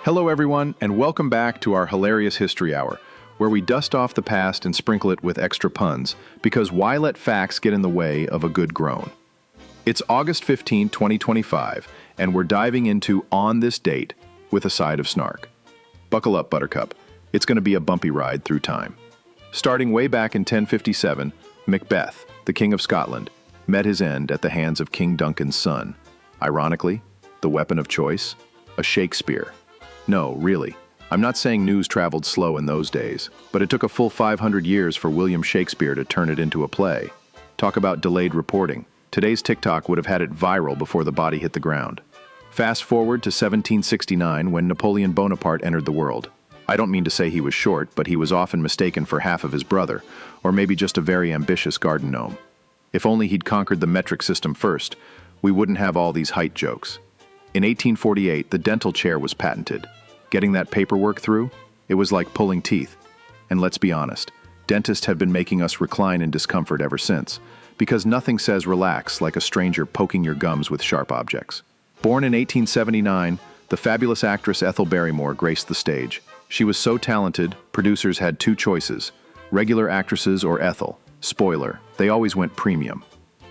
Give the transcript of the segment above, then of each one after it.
Hello everyone, and welcome back to our hilarious History Hour, where we dust off the past and sprinkle it with extra puns, because why let facts get in the way of a good groan? It's August 15, 2025, and we're diving into On This Date with a side of snark. Buckle up, Buttercup. It's going to be a bumpy ride through time. Starting way back in 1057, Macbeth, the King of Scotland, met his end at the hands of King Duncan's son. Ironically, the weapon of choice? A Shakespeare. No, really. I'm not saying news traveled slow in those days, but it took a full 500 years for William Shakespeare to turn it into a play. Talk about delayed reporting. Today's TikTok would have had it viral before the body hit the ground. Fast forward to 1769 when Napoleon Bonaparte entered the world. I don't mean to say he was short, but he was often mistaken for half of his brother, or maybe just a very ambitious garden gnome. If only he'd conquered the metric system first, we wouldn't have all these height jokes. In 1848, the dental chair was patented. Getting that paperwork through? It was like pulling teeth. And let's be honest, dentists have been making us recline in discomfort ever since, because nothing says relax like a stranger poking your gums with sharp objects. Born in 1879, the fabulous actress Ethel Barrymore graced the stage. She was so talented, producers had two choices, regular actresses or Ethel. Spoiler, they always went premium.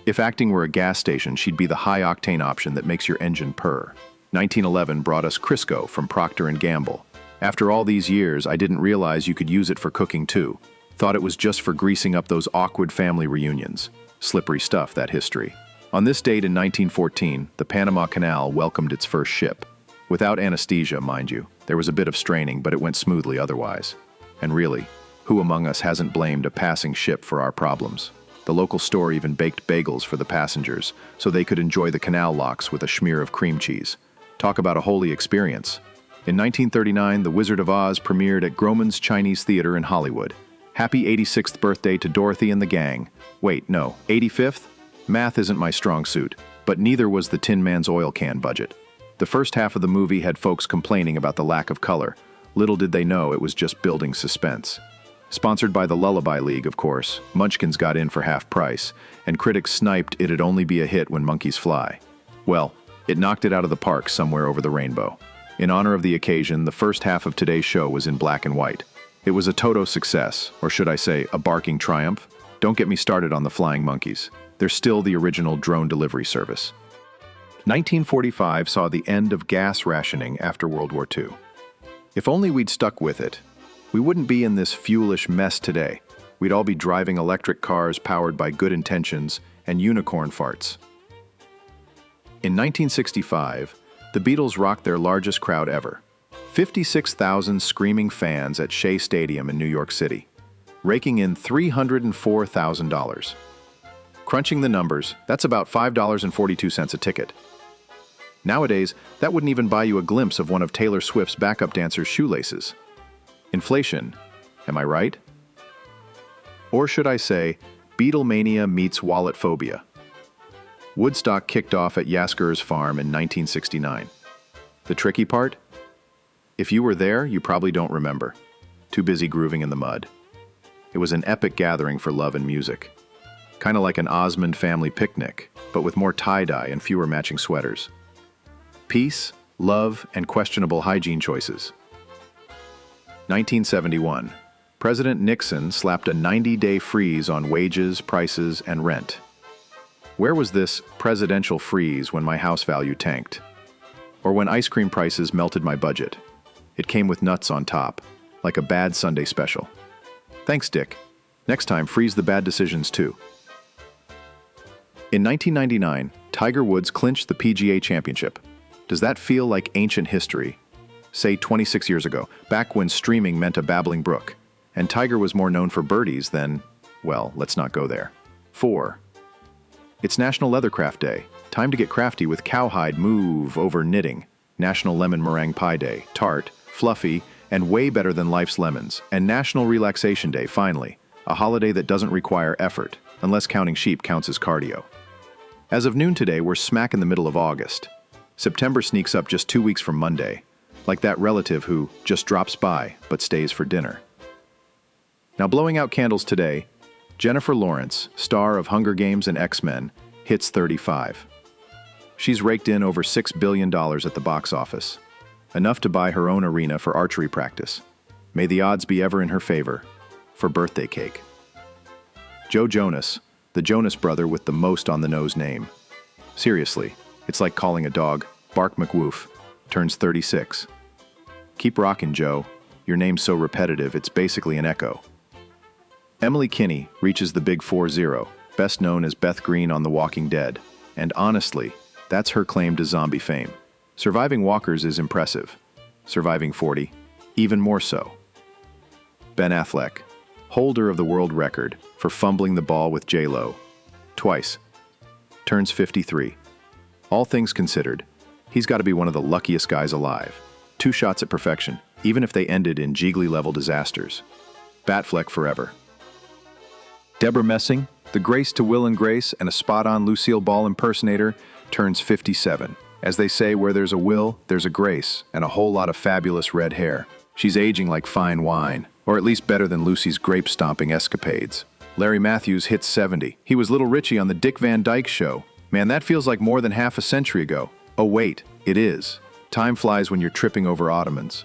If acting were a gas station, she'd be the high-octane option that makes your engine purr. 1911 brought us Crisco from Procter & Gamble. After all these years, I didn't realize you could use it for cooking too. Thought it was just for greasing up those awkward family reunions. Slippery stuff, that history. On this date in 1914, the Panama Canal welcomed its first ship. Without anesthesia, mind you. There was a bit of straining, but it went smoothly otherwise. And really, who among us hasn't blamed a passing ship for our problems? The local store even baked bagels for the passengers, so they could enjoy the canal locks with a smear of cream cheese. Talk about a holy experience. In 1939, The Wizard of Oz premiered at Grauman's Chinese Theater in Hollywood. Happy 86th birthday to Dorothy and the gang. Wait, no, 85th? Math isn't my strong suit, but neither was the Tin Man's oil can budget. The first half of the movie had folks complaining about the lack of color. Little did they know it was just building suspense. Sponsored by the Lullaby League, of course, Munchkins got in for half price, and critics sniped it'd only be a hit when monkeys fly. Well, it knocked it out of the park somewhere over the rainbow. In honor of the occasion, the first half of today's show was in black and white. It was a total success, or should I say, a barking triumph. Don't get me started on the flying monkeys. They're still the original drone delivery service. 1945 saw the end of gas rationing after World War II. If only we'd stuck with it, we wouldn't be in this fuelish mess today. We'd all be driving electric cars powered by good intentions and unicorn farts. In 1965, the Beatles rocked their largest crowd ever. 56,000 screaming fans at Shea Stadium in New York City, raking in $304,000. Crunching the numbers, that's about $5.42 a ticket. Nowadays, that wouldn't even buy you a glimpse of one of Taylor Swift's backup dancers' shoelaces. Inflation, am I right? Or should I say, Beatlemania meets wallet phobia. Woodstock kicked off at Yasgur's farm in 1969. The tricky part? If you were there, you probably don't remember. Too busy grooving in the mud. It was an epic gathering for love and music. Kind of like an Osmond family picnic, but with more tie-dye and fewer matching sweaters. Peace, love, and questionable hygiene choices. 1971. President Nixon slapped a 90-day freeze on wages, prices, and rent. Where was this presidential freeze when my house value tanked? Or when ice cream prices melted my budget? It came with nuts on top, like a bad Sunday special. Thanks, Dick. Next time, freeze the bad decisions too. In 1999, Tiger Woods clinched the PGA Championship. Does that feel like ancient history? Say 26 years ago, back when streaming meant a babbling brook, and Tiger was more known for birdies than, well, let's not go there. 4. It's National Leathercraft Day. Time to get crafty with cowhide move over knitting. National Lemon Meringue Pie Day. Tart, fluffy, and way better than life's lemons. And National Relaxation Day, finally. A holiday that doesn't require effort, unless counting sheep counts as cardio. As of noon today, we're smack in the middle of August. September sneaks up just 2 weeks from Monday. Like that relative who just drops by but stays for dinner. Now, blowing out candles today, Jennifer Lawrence, star of Hunger Games and X-Men, hits 35. She's raked in over $6 billion at the box office. enough to buy her own arena for archery practice. May the odds be ever in her favor. For birthday cake. Joe Jonas, the Jonas brother with the most on-the-nose name. Seriously, it's like calling a dog Bark McWoof, turns 36. Keep rockin', Joe. Your name's so repetitive, it's basically an echo. Emily Kinney reaches the big 4-0, best known as Beth Green on The Walking Dead. And honestly, that's her claim to zombie fame. Surviving walkers is impressive. Surviving 40, even more so. Ben Affleck, holder of the world record for fumbling the ball with J-Lo. Twice. Turns 53. All things considered, he's got to be one of the luckiest guys alive. 2 shots at perfection, even if they ended in Jiggly-level disasters. Batfleck forever. Deborah Messing, the grace to Will and Grace and a spot-on Lucille Ball impersonator, turns 57. As they say, where there's a will, there's a grace, and a whole lot of fabulous red hair. She's aging like fine wine, or at least better than Lucy's grape-stomping escapades. Larry Matthews hits 70. He was Little Richie on the Dick Van Dyke Show. Man, that feels like more than half a century ago. Oh wait, it is. Time flies when you're tripping over ottomans.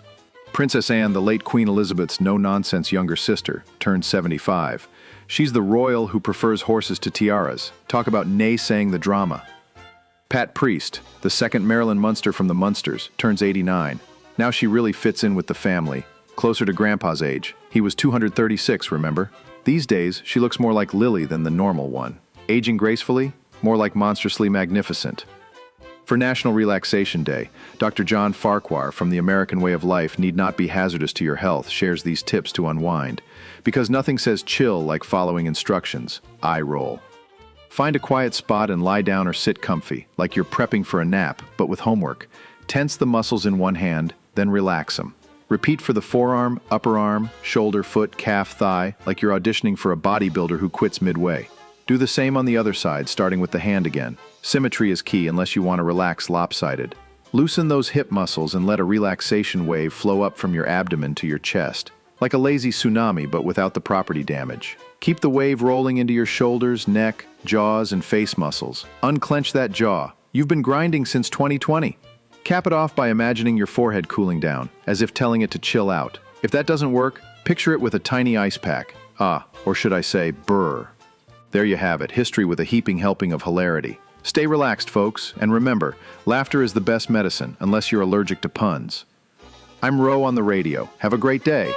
Princess Anne, the late Queen Elizabeth's no-nonsense younger sister, turned 75. She's the royal who prefers horses to tiaras. Talk about naysaying the drama. Pat Priest, the second Marilyn Munster from the Munsters, turns 89. Now she really fits in with the family, closer to Grandpa's age. He was 236, remember? These days, she looks more like Lily than the normal one. Aging gracefully, more like monstrously magnificent. For National Relaxation Day, Dr. John Farquhar from The American Way of Life Need Not Be Hazardous to Your Health shares these tips to unwind. Because nothing says chill like following instructions. Eye roll. Find a quiet spot and lie down or sit comfy, like you're prepping for a nap, but with homework. Tense the muscles in one hand, then relax them. Repeat for the forearm, upper arm, shoulder, foot, calf, thigh, like you're auditioning for a bodybuilder who quits midway. Do the same on the other side, starting with the hand again. Symmetry is key unless you want to relax lopsided. Loosen those hip muscles and let a relaxation wave flow up from your abdomen to your chest. Like a lazy tsunami, but without the property damage. Keep the wave rolling into your shoulders, neck, jaws, and face muscles. Unclench that jaw. You've been grinding since 2020. Cap it off by imagining your forehead cooling down, as if telling it to chill out. If that doesn't work, picture it with a tiny ice pack. Or should I say, brr. There you have it, history with a heaping helping of hilarity. Stay relaxed, folks, and remember, laughter is the best medicine, unless you're allergic to puns. I'm Ro on the radio. Have a great day.